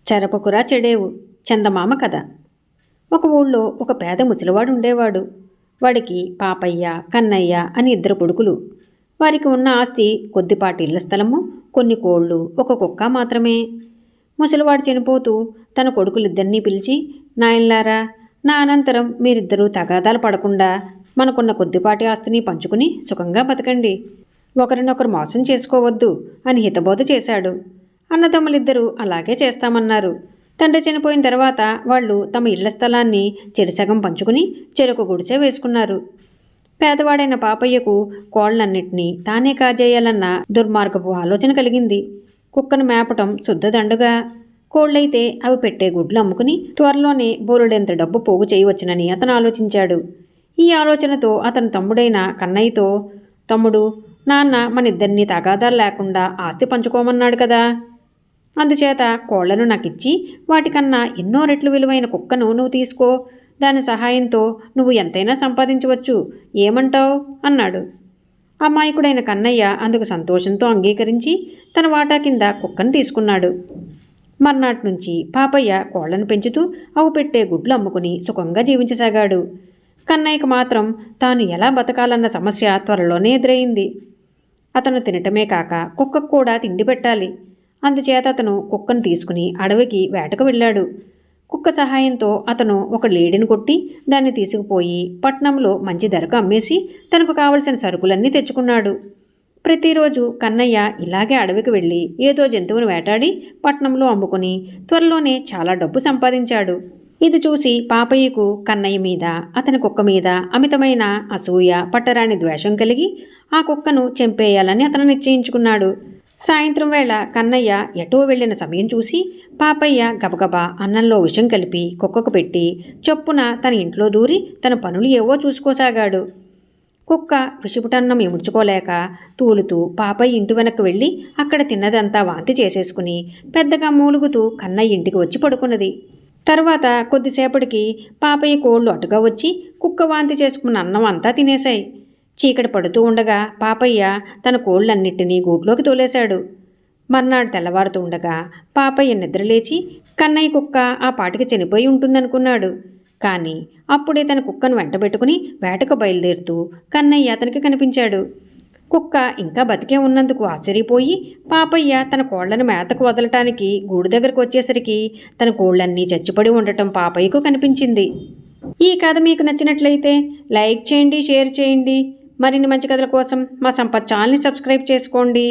చెరపకురా చెడేవు చందమామ కథ. ఒక ఊళ్ళో ఒక పేద ముసలివాడు ఉండేవాడు. వాడికి పాపయ్య, కన్నయ్య అని 2 కొడుకులు. వారికి ఉన్న ఆస్తి కొద్దిపాటి ఇళ్ల స్థలము, కొన్ని కోళ్ళు, ఒక కుక్క మాత్రమే. ముసలివాడు చనిపోతూ తన కొడుకులిద్దరినీ పిలిచి, నాయనలారా, నా అనంతరం మీరిద్దరూ తగాదాలు పడకుండా మనకున్న కొద్దిపాటి ఆస్తిని పంచుకుని సుఖంగా బతకండి. ఒకరినొకరు మోసం చేసుకోవద్దు అని హితబోధ చేశాడు. అన్నదమ్ములిద్దరూ అలాగే చేస్తామన్నారు. తండ్రి చనిపోయిన తర్వాత వాళ్ళు తమ ఇళ్ల స్థలాన్ని చెరిసగం పంచుకుని చెరుకు గుడిసె వేసుకున్నారు. పేదవాడైన పాపయ్యకు కోళ్లన్నింటినీ తానే కాజేయాలన్న దుర్మార్గపు ఆలోచన కలిగింది. కుక్కను మేపటం శుద్ధదండుగా. కోళ్లైతే అవి పెట్టే గుడ్లు అమ్ముకుని త్వరలోనే బోలెడంత డబ్బు పోగు చేయవచ్చునని అతను ఆలోచించాడు. ఈ ఆలోచనతో అతను తమ్ముడైన కన్నయ్యతో, తమ్ముడు, నాన్న మనిద్దరినీ తగాదాలు లేకుండా ఆస్తి పంచుకోమన్నాడు కదా, అందుచేత కోళ్లను నాకిచ్చి వాటికన్నా ఎన్నో రెట్లు విలువైన కుక్కను నువ్వు తీసుకో. దాని సహాయంతో నువ్వు ఎంతైనా సంపాదించవచ్చు. ఏమంటావు అన్నాడు. అమాయకుడైన కన్నయ్య అందుకు సంతోషంతో అంగీకరించి తన వాటా కింద కుక్కను తీసుకున్నాడు. మర్నాటి నుంచి పాపయ్య కోళ్లను పెంచుతూ అవి పెట్టే గుడ్లు అమ్ముకుని సుఖంగా జీవించసాగాడు. కన్నయ్యకు మాత్రం తాను ఎలా బతకాలన్న సమస్య త్వరలోనే ఎదురైంది. అతను తినటమే కాక కుక్కకు కూడా తిండి పెట్టాలి. అందుచేత అతను కుక్కను తీసుకుని అడవికి వేటకు వెళ్ళాడు. కుక్క సహాయంతో అతను ఒక లేడిని కొట్టి దాన్ని తీసుకుపోయి పట్నంలో మంచి ధరకు అమ్మేసి తనకు కావలసిన సరుకులన్నీ తెచ్చుకున్నాడు. ప్రతిరోజు కన్నయ్య ఇలాగే అడవికి వెళ్ళి ఏదో జంతువును వేటాడి పట్నంలో అమ్ముకుని త్వరలోనే చాలా డబ్బు సంపాదించాడు. ఇది చూసి పాపయ్యకు కన్నయ్య మీద, అతని కుక్క మీద అమితమైన అసూయ, పట్టరాని ద్వేషం కలిగి ఆ కుక్కను చంపేయాలని అతను నిశ్చయించుకున్నాడు. సాయంత్రం వేళ కన్నయ్య ఎటో వెళ్ళిన సమయం చూసి పాపయ్య గబగబా అన్నంలో విషం కలిపి కుక్కకు పెట్టి చొప్పున తన ఇంట్లో దూరి తన పనులు ఏవో చూసుకోసాగాడు. కుక్క విషపుటన్నం ఇముడ్చుకోలేక తూలుతూ పాపయ్య ఇంటి వెనక్కి వెళ్ళి అక్కడ తిన్నదంతా వాంతి చేసేసుకుని పెద్దగా మూలుగుతూ కన్నయ్య ఇంటికి వచ్చి పడుకున్నది. తర్వాత కొద్దిసేపటికి పాపయ్య కోళ్ళు అటుగా వచ్చి కుక్క వాంతి చేసుకున్న అన్నం అంతా తినేశాయి. చీకటి పడుతూ ఉండగా పాపయ్య తన కోళ్ళన్నింటినీ గూట్లోకి తోలేశాడు. మర్నాడు తెల్లవారుతూ ఉండగా పాపయ్య నిద్రలేచి కన్నయ్య కుక్క ఆ పాటికి చనిపోయి ఉంటుందనుకున్నాడు. కానీ అప్పుడే తన కుక్కను వెంటబెట్టుకుని వేటకు బయలుదేరుతూ కన్నయ్య అతనికి కనిపించాడు. కుక్క ఇంకా బతికే ఉన్నందుకు ఆశ్చర్యపోయి పాపయ్య తన కోళ్లను మేతకు వదలటానికి గూడు దగ్గరకు వచ్చేసరికి తన కోళ్లన్నీ చచ్చిపడి ఉండటం పాపయ్యకు కనిపించింది. ఈ కథ మీకు నచ్చినట్లయితే లైక్ చేయండి, షేర్ చేయండి. మరిన్ని మంచి కథల కోసం మా సంపత్ ఛానల్ని సబ్స్క్రైబ్ చేసుకోండి.